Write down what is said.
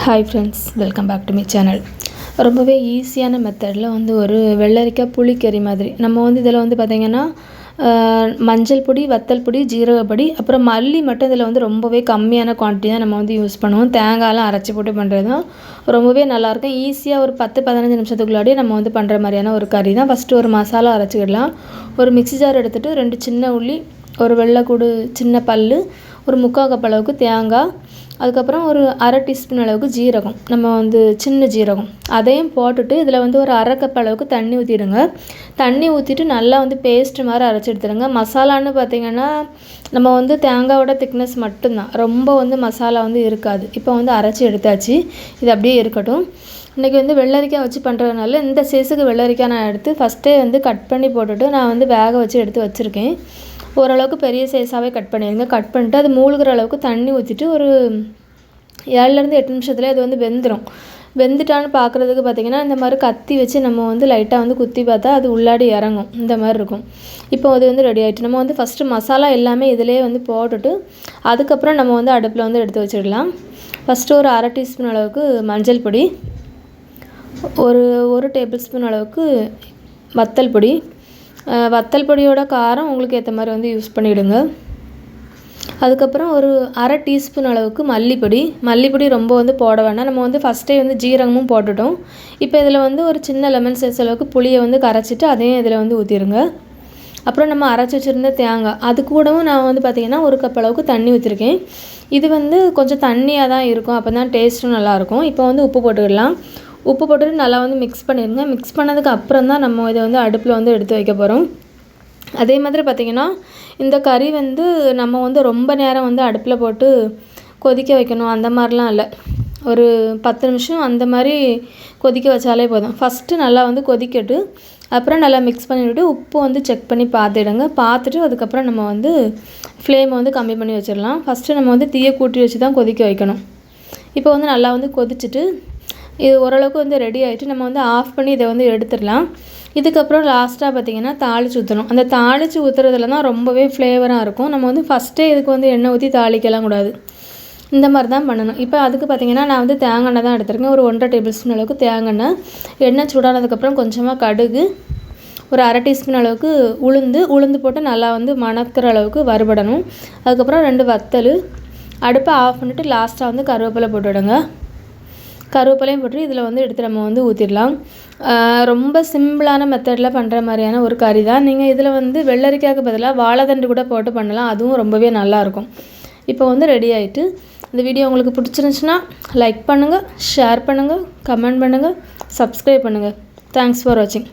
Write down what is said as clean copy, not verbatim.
Hi friends, welcome back to my channel. ரொம்பவே ஈஸியான மெத்தடில் வந்து ஒரு வெள்ளரிக்காய் புளிக்கறி மாதிரி நம்ம வந்து இதில் வந்து பார்த்திங்கன்னா மஞ்சள் பொடி, வத்தல் பொடி, ஜீரகப்பொடி, அப்புறம் மல்லி மட்டும் இதில் வந்து ரொம்பவே கம்மியான குவான்டிட்டி தான் நம்ம வந்து யூஸ் பண்ணுவோம். தேங்காயெலாம் அரைச்சி போட்டு பண்ணுறது தான் ரொம்பவே நல்லாயிருக்கும். ஈஸியாக ஒரு 10-15 நிமிஷத்துக்குள்ளாடி நம்ம வந்து பண்ணுற மாதிரியான ஒரு கறி தான். ஃபஸ்ட்டு ஒரு மசாலா அரைச்சிக்கிடலாம். ஒரு மிக்ஸி ஜார் எடுத்துகிட்டு 2 சின்ன உள்ளி, ஒரு வெள்ளைக்கூடு சின்ன பல், ஒரு 3/4 கப் அளவுக்கு தேங்காய், அதுக்கப்புறம் ஒரு 1/2 டீஸ்பூன் அளவுக்கு ஜீரகம், நம்ம வந்து சின்ன ஜீரகம் அதையும் போட்டுட்டு இதில் வந்து ஒரு 1/2 கப் அளவுக்கு தண்ணி ஊற்றிடுங்க. தண்ணி ஊற்றிட்டு நல்லா வந்து பேஸ்ட் மாதிரி அரைச்சி எடுத்துடுங்க. மசாலான்னு பார்த்திங்கன்னா நம்ம வந்து தேங்காயோட திக்னஸ் மட்டும்தான், ரொம்ப வந்து மசாலா வந்து இருக்காது. இப்போ வந்து அரைச்சி எடுத்தாச்சு, இது அப்படியே இருக்கட்டும். இன்றைக்கி வந்து வெள்ளரிக்காய் வச்சு பண்ணுறதுனால இந்த சைஸுக்கு வெள்ளரிக்காய் நான் எடுத்து ஃபஸ்ட்டே வந்து கட் பண்ணி போட்டுட்டு நான் வந்து வேக வச்சு எடுத்து வச்சுருக்கேன். ஓரளவுக்கு பெரிய சைஸாகவே கட் பண்ணிடுங்க. கட் பண்ணிட்டு அது மூழ்கிற அளவுக்கு தண்ணி ஊற்றிட்டு ஒரு 7-8 நிமிஷத்துலேயே அது வந்து வெந்துடும். வெந்துட்டான்னு பார்க்குறதுக்கு பார்த்திங்கன்னா இந்த மாதிரி கத்தி வச்சு நம்ம வந்து லைட்டாக வந்து குத்தி பார்த்தா அது உள்ளாடி இறங்கும், இந்த மாதிரி இருக்கும். இப்போ அது வந்து ரெடி ஆகிட்டு நம்ம வந்து ஃபஸ்ட்டு மசாலா எல்லாமே இதிலே வந்து போட்டுட்டு அதுக்கப்புறம் நம்ம வந்து அடுப்பில் வந்து எடுத்து வச்சிடலாம். ஃபஸ்ட்டு ஒரு 1/2 டீஸ்பூன் அளவுக்கு மஞ்சள் பொடி, ஒரு டேபிள் ஸ்பூன் அளவுக்கு வத்தல் பொடி. வத்தல் பொடியோட காரம் உங்களுக்கு ஏற்ற மாதிரி வந்து யூஸ் பண்ணிவிடுங்க. அதுக்கப்புறம் ஒரு 1/2 டீஸ்பூன் அளவுக்கு மல்லிப்பொடி ரொம்ப வந்து போட வேண்டாம். நம்ம வந்து ஃபஸ்ட்டே வந்து ஜீரகமும் போட்டுட்டோம். இப்போ இதில் வந்து ஒரு சின்ன லெமன் சைஸ் அளவுக்கு புளியை வந்து கரைச்சிட்டு அதையும் இதில் வந்து ஊற்றிடுங்க. அப்புறம் நம்ம அரைச்சி வச்சுருந்த தேங்காய், அது கூடவும் நான் வந்து பார்த்திங்கன்னா 1 கப் அளவுக்கு தண்ணி ஊற்றிருக்கேன். இது வந்து கொஞ்சம் தண்ணியாக தான் இருக்கும், அப்போ தான் டேஸ்ட்டும் நல்லாயிருக்கும். இப்போ வந்து உப்பு போட்டுக்கிடலாம். உப்பு போட்டுட்டு நல்லா வந்து மிக்ஸ் பண்ணிடுங்க. மிக்ஸ் பண்ணதுக்கு அப்புறம் தான் நம்ம இதை வந்து அடுப்பில் வந்து எடுத்து வைக்க போகிறோம். அதே மாதிரி பார்த்திங்கன்னா இந்த கறி வந்து நம்ம வந்து ரொம்ப நேரம் வந்து அடுப்பில் போட்டு கொதிக்க வைக்கணும் அந்த மாதிரிலாம் இல்லை. ஒரு 10 நிமிஷம் அந்த மாதிரி கொதிக்க வச்சாலே போதும். ஃபஸ்ட்டு நல்லா வந்து கொதிக்கட்டு, அப்புறம் நல்லா மிக்ஸ் பண்ணிவிட்டு உப்பு வந்து செக் பண்ணி பார்த்துடுங்க. பார்த்துட்டு அதுக்கப்புறம் நம்ம வந்து ஃப்ளேமை வந்து கம்மி பண்ணி வச்சிடலாம். ஃபஸ்ட்டு நம்ம வந்து தீயை கூட்டி வச்சு தான் கொதிக்க வைக்கணும். இப்போ வந்து நல்லா வந்து கொதிச்சுட்டு இது ஓரளவுக்கு வந்து ரெடி ஆகிட்டு நம்ம வந்து ஆஃப் பண்ணி இதை வந்து எடுத்துடலாம். இதுக்கப்புறம் லாஸ்ட்டாக பார்த்திங்கன்னா தாளித்து ஊற்றணும். அந்த தாளித்து ஊற்றுறதுல தான் ரொம்பவே ஃப்ளேவராக இருக்கும். நம்ம வந்து ஃபஸ்ட்டே இதுக்கு வந்து எண்ணெய் ஊற்றி தாளிக்கலாம் கூடாது, இந்த மாதிரி தான் பண்ணணும். இப்போ அதுக்கு பார்த்திங்கன்னா நான் வந்து தேங்காய் எண்ணெய் தான் எடுத்துருக்கேன். ஒரு 1/2 டேபிள் ஸ்பூன் அளவுக்கு தேங்காய் எண்ணெய். எண்ணெய் சூடானதுக்கப்புறம் கொஞ்சமாக கடுகு, ஒரு 1/2 டீஸ்பூன் அளவுக்கு உளுந்து போட்டு நல்லா வந்து மணக்கிற அளவுக்கு வறுபடணும். அதுக்கப்புறம் 2 வத்தல். அடுப்பை ஆஃப் பண்ணிவிட்டு லாஸ்ட்டாக வந்து கருவேப்பிலை போட்டுவிடுங்க. கருவேப்பிலையும் போட்டு இதில் வந்து எடுத்து நம்ம வந்து ஊற்றிடலாம். ரொம்ப சிம்பிளான மெத்தடில் பண்ணுற மாதிரியான ஒரு கறி தான். நீங்கள் இதில் வந்து வெள்ளரிக்காய்க்கு பதிலாக வாழைத்தண்டு கூட போட்டு பண்ணலாம், அதுவும் ரொம்பவே நல்லாயிருக்கும். இப்போ வந்து ரெடி ஆகிட்டு இந்த வீடியோ உங்களுக்கு பிடிச்சிருந்துச்சுன்னா லைக் பண்ணுங்கள், ஷேர் பண்ணுங்கள், கமெண்ட் பண்ணுங்கள், சப்ஸ்கிரைப் பண்ணுங்கள். தேங்க்ஸ் ஃபார் வாட்சிங்.